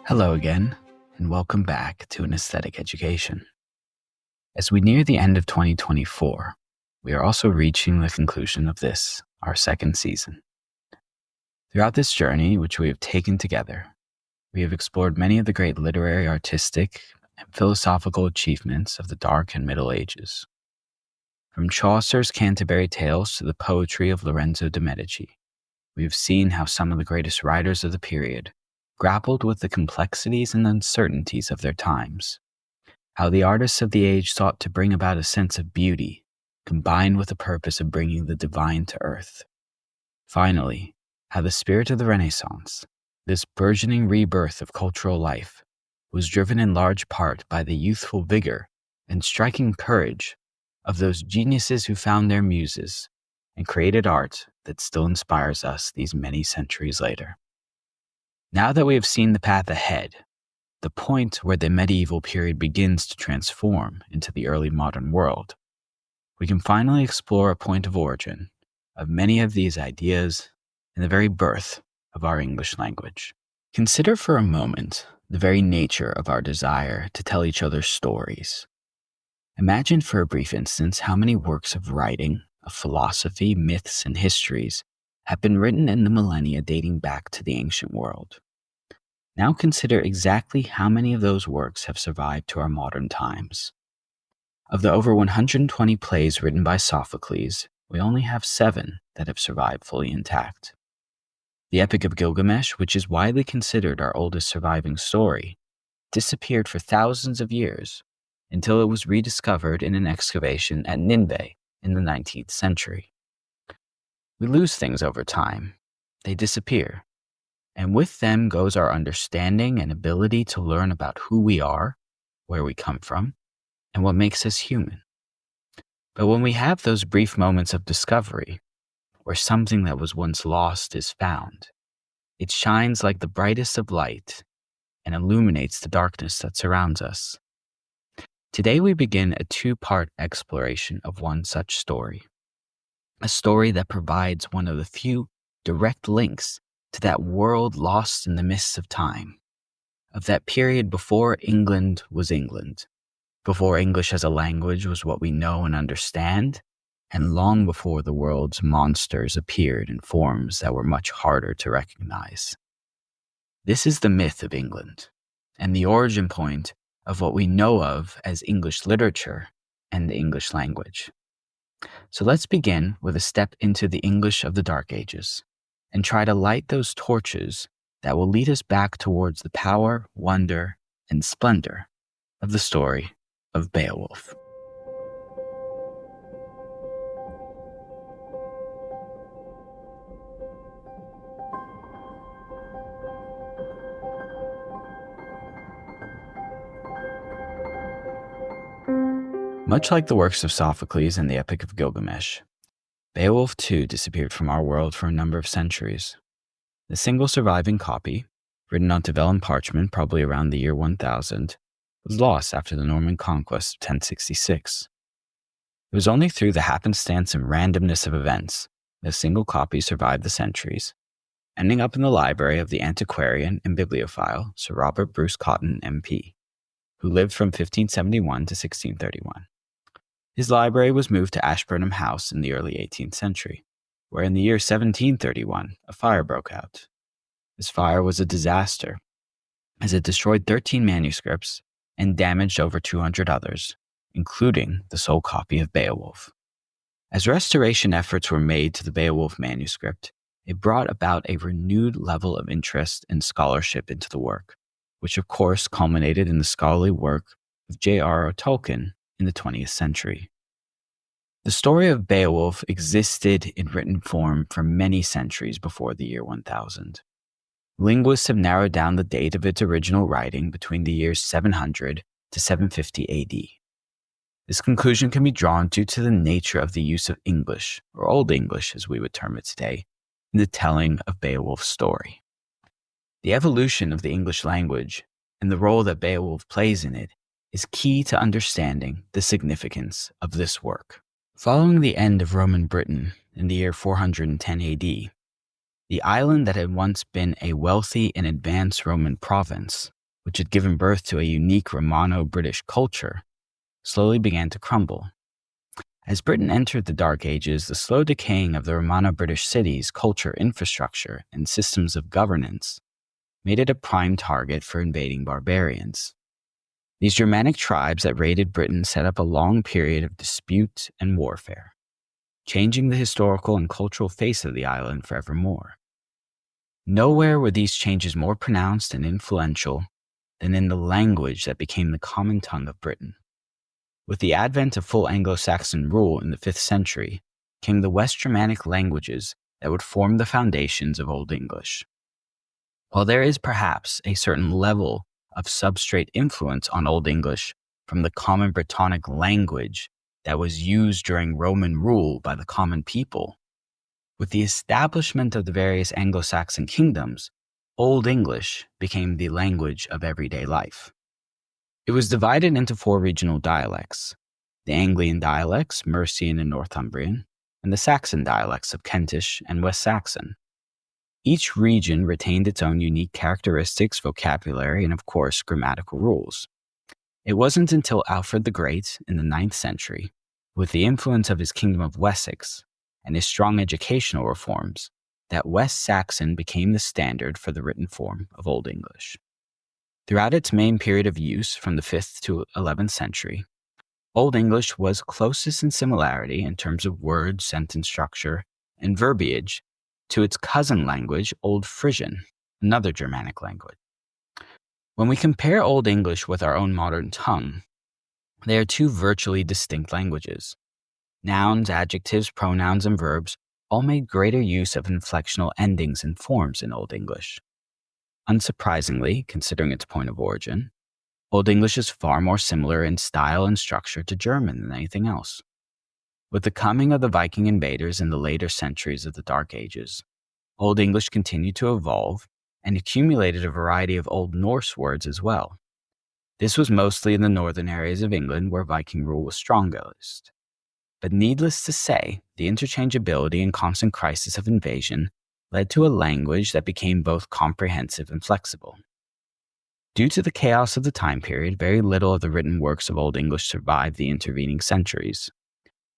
Hello again, and welcome back to An Aesthetic Education. As we near the end of 2024, we are also reaching the conclusion of this, our second season. Throughout this journey, which we have taken together, we have explored many of the great literary, artistic, and philosophical achievements of the Dark and Middle Ages. From Chaucer's Canterbury Tales to the poetry of Lorenzo de' Medici, we have seen how some of the greatest writers of the period grappled with the complexities and uncertainties of their times, how the artists of the age sought to bring about a sense of beauty, combined with the purpose of bringing the divine to earth. Finally, how the spirit of the Renaissance, this burgeoning rebirth of cultural life, was driven in large part by the youthful vigor and striking courage of those geniuses who found their muses and created art that still inspires us these many centuries later. Now that we have seen the path ahead, the point where the medieval period begins to transform into the early modern world, we can finally explore a point of origin of many of these ideas and the very birth of our English language. Consider for a moment the very nature of our desire to tell each other stories. Imagine for a brief instance how many works of writing, of philosophy, myths, and histories have been written in the millennia dating back to the ancient world. Now consider exactly how many of those works have survived to our modern times. Of the over 120 plays written by Sophocles, we only have 7 that have survived fully intact. The Epic of Gilgamesh, which is widely considered our oldest surviving story, disappeared for thousands of years until it was rediscovered in an excavation at Nineveh in the 19th century. We lose things over time. They disappear. And with them goes our understanding and ability to learn about who we are, where we come from, and what makes us human. But when we have those brief moments of discovery, where something that was once lost is found, it shines like the brightest of light and illuminates the darkness that surrounds us. Today we begin a 2-part exploration of one such story, a story that provides one of the few direct links to that world lost in the mists of time, of that period before England was England, before English as a language was what we know and understand, and long before the world's monsters appeared in forms that were much harder to recognize. This is the myth of England, and the origin point of what we know of as English literature and the English language. So let's begin with a step into the English of the Dark Ages, and try to light those torches that will lead us back towards the power, wonder, and splendor of the story of Beowulf. Much like the works of Sophocles and the Epic of Gilgamesh, Beowulf too disappeared from our world for a number of centuries. The single surviving copy, written onto vellum parchment probably around the year 1000, was lost after the Norman conquest of 1066. It was only through the happenstance and randomness of events that a single copy survived the centuries, ending up in the library of the antiquarian and bibliophile Sir Robert Bruce Cotton, MP, who lived from 1571 to 1631. His library was moved to Ashburnham House in the early 18th century, where in the year 1731, a fire broke out. This fire was a disaster, as it destroyed 13 manuscripts and damaged over 200 others, including the sole copy of Beowulf. As restoration efforts were made to the Beowulf manuscript, it brought about a renewed level of interest and scholarship into the work, which of course culminated in the scholarly work of J.R.R. Tolkien in the 20th century. The story of Beowulf existed in written form for many centuries before the year 1000. Linguists have narrowed down the date of its original writing between the years 700 to 750 AD. This conclusion can be drawn due to the nature of the use of English, or Old English as we would term it today, in the telling of Beowulf's story. The evolution of the English language and the role that Beowulf plays in it is key to understanding the significance of this work. Following the end of Roman Britain in the year 410 AD, the island that had once been a wealthy and advanced Roman province which had given birth to a unique Romano-British culture, slowly began to crumble. As Britain entered the Dark Ages, the slow decaying of the Romano-British cities, culture, infrastructure, and systems of governance made it a prime target for invading barbarians. These Germanic tribes that raided Britain set up a long period of dispute and warfare, changing the historical and cultural face of the island forevermore. Nowhere were these changes more pronounced and influential than in the language that became the common tongue of Britain. With the advent of full Anglo-Saxon rule in the 5th century, came the West Germanic languages that would form the foundations of Old English. While there is perhaps a certain level of substrate influence on Old English from the common Brittonic language that was used during Roman rule by the common people, with the establishment of the various Anglo-Saxon kingdoms, Old English became the language of everyday life. It was divided into 4 regional dialects: the Anglian dialects, Mercian and Northumbrian, and the Saxon dialects of Kentish and West Saxon. Each region retained its own unique characteristics, vocabulary, and of course, grammatical rules. It wasn't until Alfred the Great in the 9th century, with the influence of his kingdom of Wessex and his strong educational reforms, that West Saxon became the standard for the written form of Old English. Throughout its main period of use, from the 5th to 11th century, Old English was closest in similarity in terms of word, sentence structure, and verbiage to its cousin language, Old Frisian, another Germanic language. When we compare Old English with our own modern tongue, they are 2 virtually distinct languages. Nouns, adjectives, pronouns, and verbs all made greater use of inflectional endings and forms in Old English. Unsurprisingly, considering its point of origin, Old English is far more similar in style and structure to German than anything else. With the coming of the Viking invaders in the later centuries of the Dark Ages, Old English continued to evolve and accumulated a variety of Old Norse words as well. This was mostly in the northern areas of England where Viking rule was strongest. But needless to say, the interchangeability and constant crisis of invasion led to a language that became both comprehensive and flexible. Due to the chaos of the time period, very little of the written works of Old English survived the intervening centuries.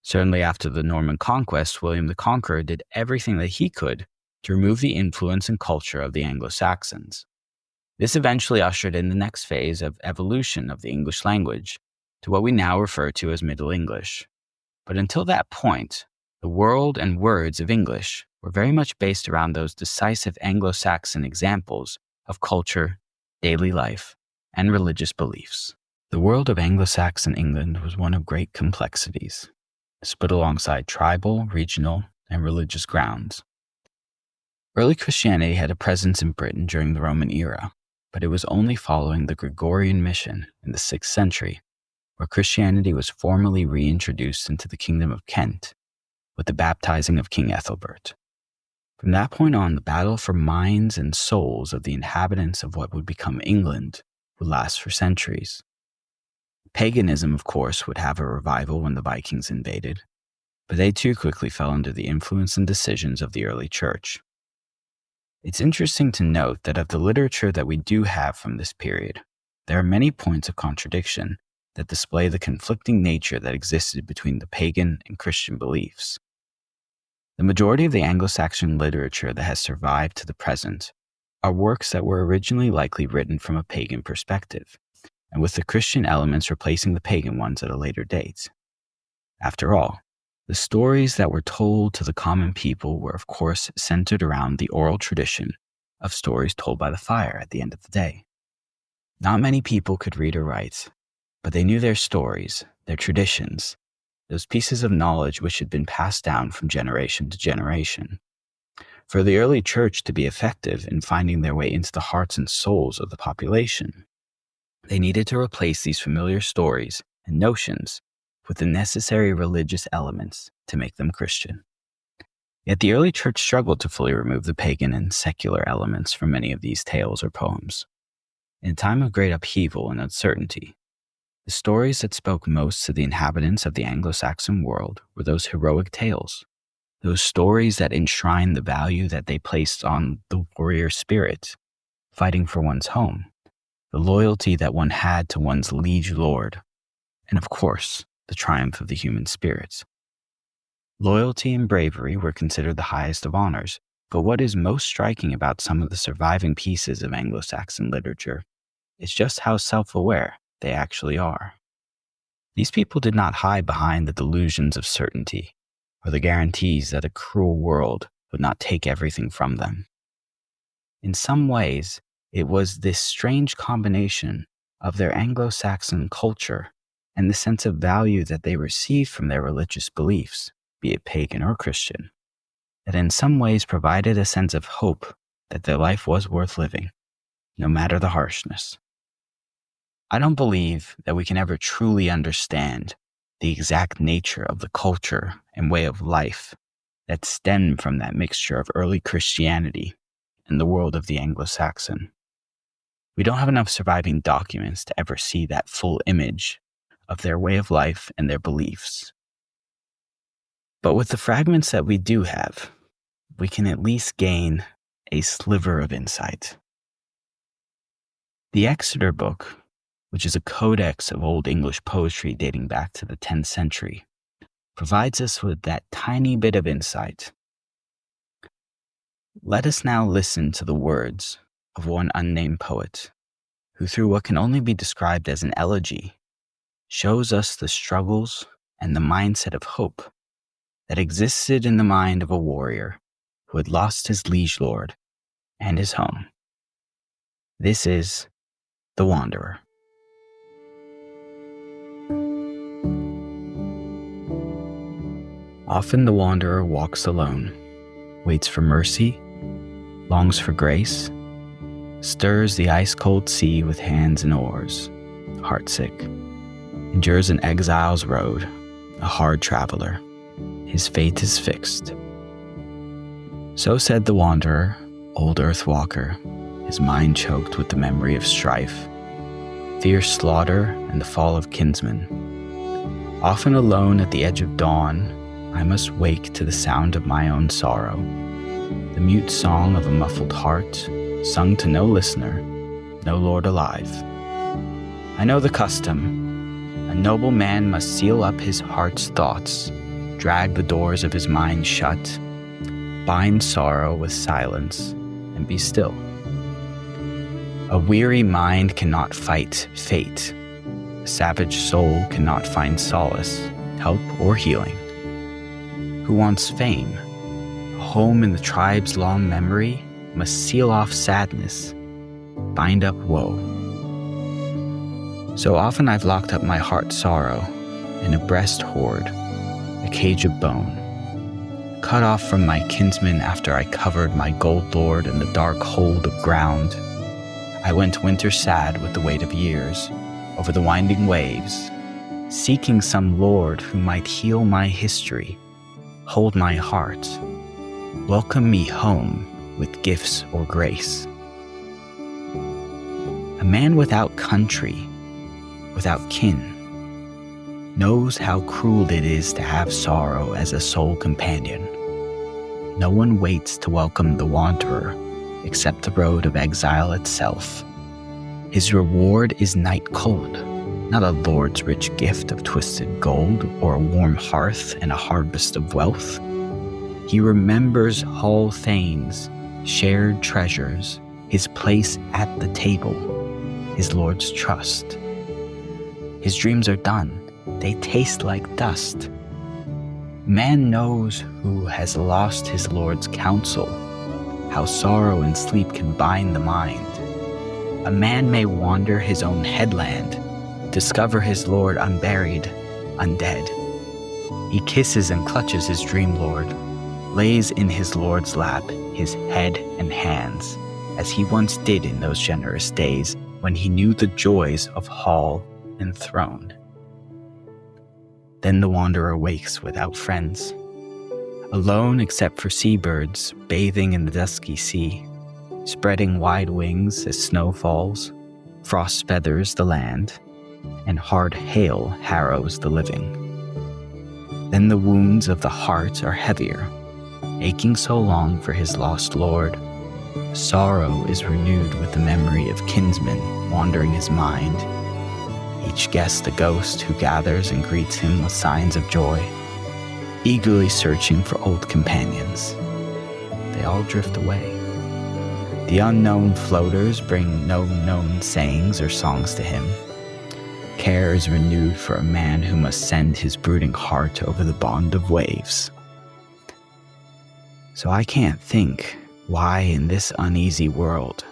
Certainly after the Norman conquest, William the Conqueror did everything that he could to remove the influence and culture of the Anglo-Saxons. This eventually ushered in the next phase of evolution of the English language to what we now refer to as Middle English. But until that point, the world and words of English were very much based around those decisive Anglo-Saxon examples of culture, daily life, and religious beliefs. The world of Anglo-Saxon England was one of great complexities, split alongside tribal, regional, and religious grounds. Early Christianity had a presence in Britain during the Roman era, but it was only following the Gregorian mission in the 6th century where Christianity was formally reintroduced into the Kingdom of Kent with the baptizing of King Ethelbert. From that point on, the battle for minds and souls of the inhabitants of what would become England would last for centuries. Paganism, of course, would have a revival when the Vikings invaded, but they too quickly fell under the influence and decisions of the early church. It's interesting to note that of the literature that we do have from this period, there are many points of contradiction that display the conflicting nature that existed between the pagan and Christian beliefs. The majority of the Anglo-Saxon literature that has survived to the present are works that were originally likely written from a pagan perspective, and with the Christian elements replacing the pagan ones at a later date. After all, the stories that were told to the common people were of course centered around the oral tradition of stories told by the fire at the end of the day. Not many people could read or write, but they knew their stories, their traditions, those pieces of knowledge which had been passed down from generation to generation. For the early church to be effective in finding their way into the hearts and souls of the population, they needed to replace these familiar stories and notions with the necessary religious elements to make them Christian. Yet the early church struggled to fully remove the pagan and secular elements from many of these tales or poems. In a time of great upheaval and uncertainty, the stories that spoke most to the inhabitants of the Anglo-Saxon world were those heroic tales, those stories that enshrined the value that they placed on the warrior spirit, fighting for one's home, the loyalty that one had to one's liege lord, and of course, the triumph of the human spirits. Loyalty and bravery were considered the highest of honors, but what is most striking about some of the surviving pieces of Anglo-Saxon literature is just how self-aware they actually are. These people did not hide behind the delusions of certainty or the guarantees that a cruel world would not take everything from them. In some ways, it was this strange combination of their Anglo-Saxon culture and the sense of value that they received from their religious beliefs, be it pagan or Christian, that in some ways provided a sense of hope that their life was worth living, no matter the harshness. I don't believe that we can ever truly understand the exact nature of the culture and way of life that stemmed from that mixture of early Christianity and the world of the Anglo-Saxon. We don't have enough surviving documents to ever see that full image of their way of life and their beliefs. But with the fragments that we do have, we can at least gain a sliver of insight. The Exeter Book, which is a codex of Old English poetry dating back to the 10th century, provides us with that tiny bit of insight. Let us now listen to the words of one unnamed poet, who through what can only be described as an elegy, shows us the struggles and the mindset of hope that existed in the mind of a warrior who had lost his liege lord and his home. This is The Wanderer. Often the wanderer walks alone, waits for mercy, longs for grace, stirs the ice-cold sea with hands and oars, heartsick, endures an exile's road, a hard traveler. His fate is fixed. So said the wanderer, old earth walker, his mind choked with the memory of strife, fierce slaughter and the fall of kinsmen. Often alone at the edge of dawn, I must wake to the sound of my own sorrow, the mute song of a muffled heart, sung to no listener, no lord alive. I know the custom. A noble man must seal up his heart's thoughts, drag the doors of his mind shut, bind sorrow with silence, and be still. A weary mind cannot fight fate. A savage soul cannot find solace, help, or healing. Who wants fame, a home in the tribe's long memory, must seal off sadness, bind up woe. So often I've locked up my heart's sorrow in a breast hoard, a cage of bone, cut off from my kinsmen after I covered my gold lord in the dark hold of ground. I went winter sad with the weight of years, over the winding waves, seeking some lord who might heal my history, hold my heart, welcome me home with gifts or grace. A man without country, without kin, knows how cruel it is to have sorrow as a sole companion. No one waits to welcome the wanderer except the road of exile itself. His reward is night cold, not a lord's rich gift of twisted gold or a warm hearth and a harvest of wealth. He remembers hall thanes, shared treasures, his place at the table, his lord's trust. His dreams are done, they taste like dust. Man knows who has lost his lord's counsel, how sorrow and sleep can bind the mind. A man may wander his own headland, discover his lord unburied, undead. He kisses and clutches his dream lord, lays in his lord's lap his head and hands, as he once did in those generous days when he knew the joys of hall and throne. Then the wanderer wakes without friends, alone except for seabirds bathing in the dusky sea, spreading wide wings as snow falls, frost feathers the land, and hard hail harrows the living. Then the wounds of the heart are heavier, aching so long for his lost lord, Sorrow is renewed with the memory of kinsmen wandering his mind, each guest a ghost who gathers and greets him with signs of joy, eagerly searching for old companions. They all drift away. The unknown floaters bring no known sayings or songs to him. Care is renewed for a man who must send his brooding heart over the bond of waves. So I can't think why in this uneasy world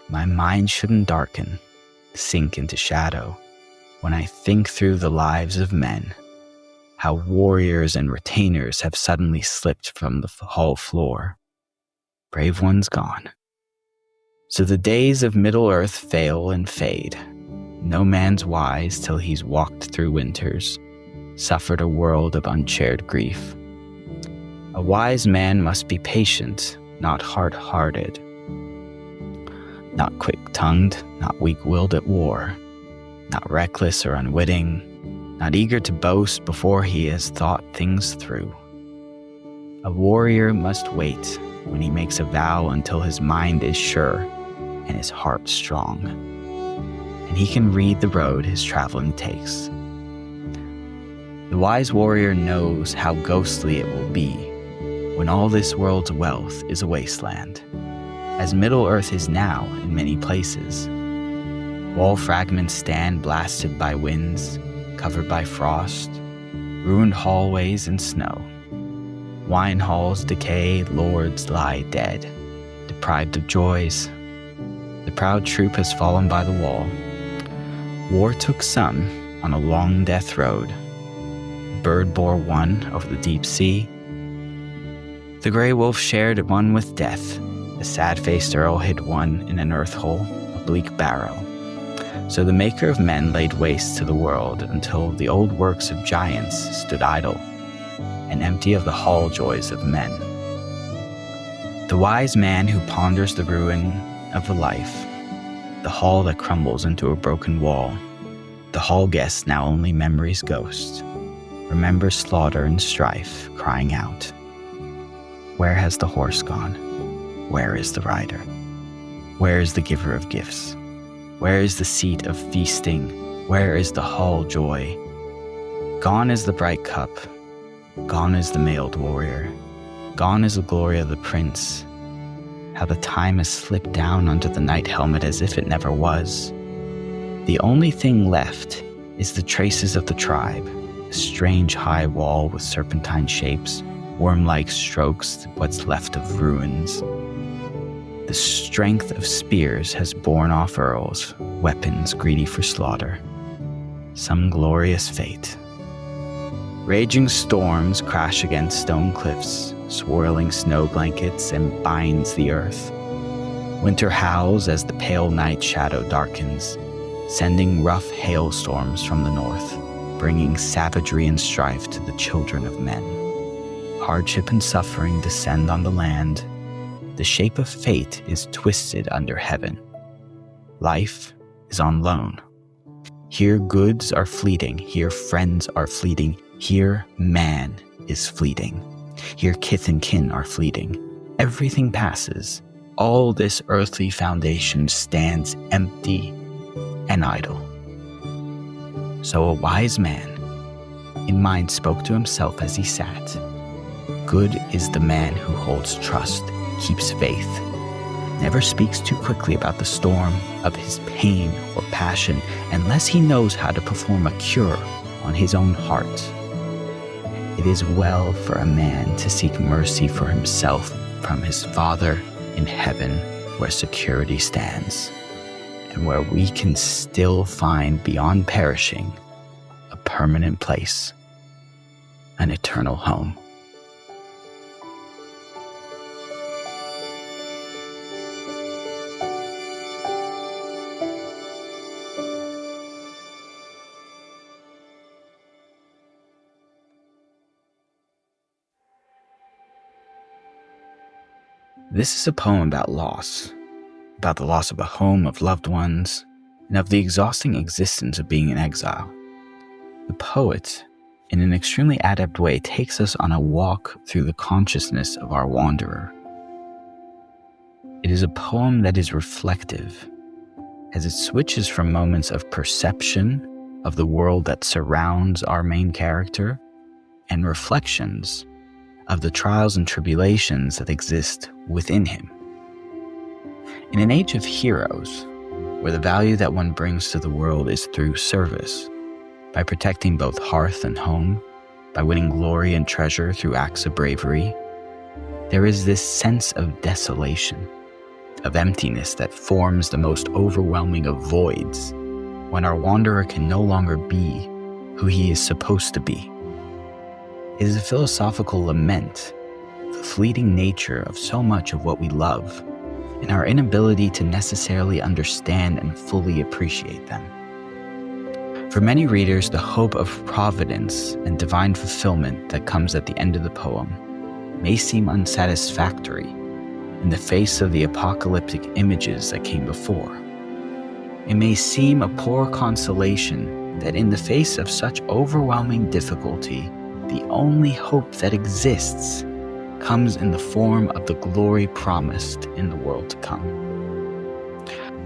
my mind shouldn't darken, sink into shadow, when I think through the lives of men, how warriors and retainers have suddenly slipped from the hall floor, brave ones gone. So the days of Middle Earth fail and fade. No man's wise till he's walked through winters, suffered a world of unshared grief. A wise man must be patient, not hard-hearted, not quick-tongued, not weak-willed at war, not reckless or unwitting, not eager to boast before he has thought things through. A warrior must wait when he makes a vow until his mind is sure and his heart strong, and he can read the road his traveling takes. The wise warrior knows how ghostly it will be when all this world's wealth is a wasteland, as Middle Earth is now in many places. Wall fragments stand blasted by winds, covered by frost, ruined hallways and snow. Wine halls decay, lords lie dead, deprived of joys. The proud troop has fallen by the wall. War took some on a long death road. Bird bore one over the deep sea. The grey wolf shared one with death. The sad-faced earl hid one in an earth hole, a bleak barrow. So the maker of men laid waste to the world until the old works of giants stood idle and empty of the hall joys of men. The wise man who ponders the ruin of a life, the hall that crumbles into a broken wall, the hall guest now only memory's ghost, remembers slaughter and strife, crying out, "Where has the horse gone? Where is the rider? Where is the giver of gifts? Where is the seat of feasting? Where is the hall joy? Gone is the bright cup. Gone is the mailed warrior. Gone is the glory of the prince. How the time has slipped down under the knight helmet as if it never was. The only thing left is the traces of the tribe, a strange high wall with serpentine shapes, worm-like strokes, what's left of ruins. The strength of spears has borne off earls, weapons greedy for slaughter. Some glorious fate. Raging storms crash against stone cliffs, swirling snow blankets and binds the earth. Winter howls as the pale night shadow darkens, sending rough hailstorms from the north, bringing savagery and strife to the children of men. Hardship and suffering descend on the land. The shape of fate is twisted under heaven. Life is on loan. Here goods are fleeting, here friends are fleeting, here man is fleeting. Here kith and kin are fleeting. Everything passes. All this earthly foundation stands empty and idle. So a wise man in mind spoke to himself as he sat. Good is the man who holds trust, keeps faith, never speaks too quickly about the storm of his pain or passion unless he knows how to perform a cure on his own heart. It is well for a man to seek mercy for himself from his Father in heaven, where security stands, and where we can still find beyond perishing a permanent place, an eternal home. This is a poem about loss, about the loss of a home, of loved ones, and of the exhausting existence of being in exile. The poet, in an extremely adept way, takes us on a walk through the consciousness of our wanderer. It is a poem that is reflective, as it switches from moments of perception of the world that surrounds our main character and reflections of the trials and tribulations that exist within him. In an age of heroes, where the value that one brings to the world is through service, by protecting both hearth and home, by winning glory and treasure through acts of bravery, there is this sense of desolation, of emptiness that forms the most overwhelming of voids when our wanderer can no longer be who he is supposed to be. It is a philosophical lament of the fleeting nature of so much of what we love and our inability to necessarily understand and fully appreciate them. For many readers, the hope of providence and divine fulfillment that comes at the end of the poem may seem unsatisfactory in the face of the apocalyptic images that came before. It may seem a poor consolation that in the face of such overwhelming difficulty, the only hope that exists comes in the form of the glory promised in the world to come.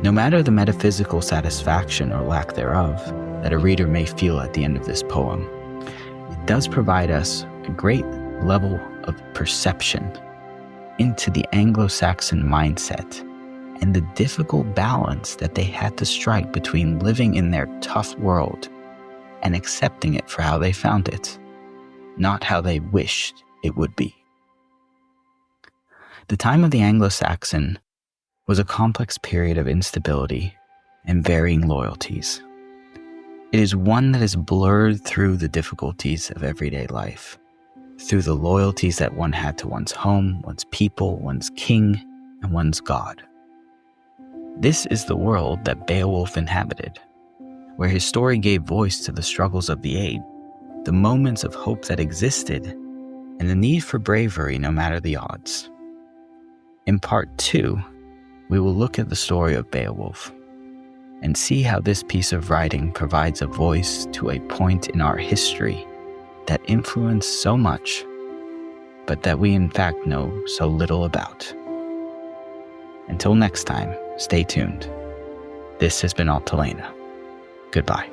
No matter the metaphysical satisfaction or lack thereof that a reader may feel at the end of this poem, it does provide us a great level of perception into the Anglo-Saxon mindset and the difficult balance that they had to strike between living in their tough world and accepting it for how they found it, not how they wished it would be. The time of the Anglo-Saxon was a complex period of instability and varying loyalties. It is one that is blurred through the difficulties of everyday life, through the loyalties that one had to one's home, one's people, one's king, and one's god. This is the world that Beowulf inhabited, where his story gave voice to the struggles of the age, the moments of hope that existed, and the need for bravery no matter the odds. In part 2, we will look at the story of Beowulf and see how this piece of writing provides a voice to a point in our history that influenced so much, but that we in fact know so little about. Until next time, stay tuned. This has been Altalena. Goodbye.